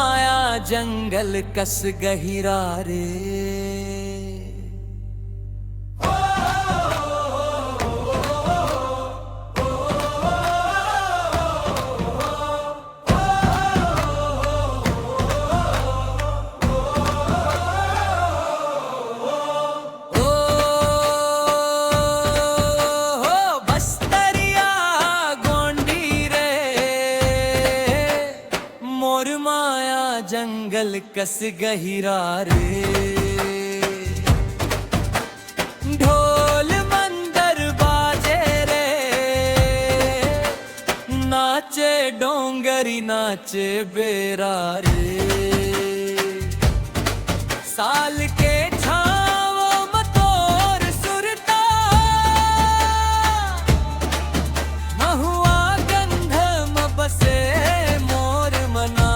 माया जंगल कस गहिरा रे। मोर माया जंगल कस गहिरा रे। ढोल मंदर बाजे रे, नाचे डोंगरी नाचे बेरा रे। साल के छावो मतोर सुरता, महुआ गंध म बसे मोर मना।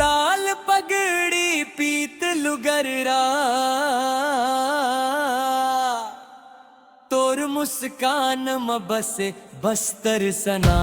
लाल पगड़ी पीत लुगररा, तोर मुस्कान म बसे बस्तर सना।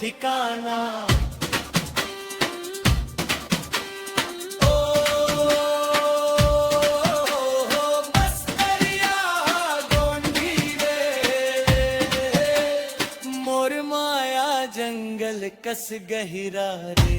ठिकाना बस्तरिया गोंडी रे। मोर माया जंगल कस गहिरा रे।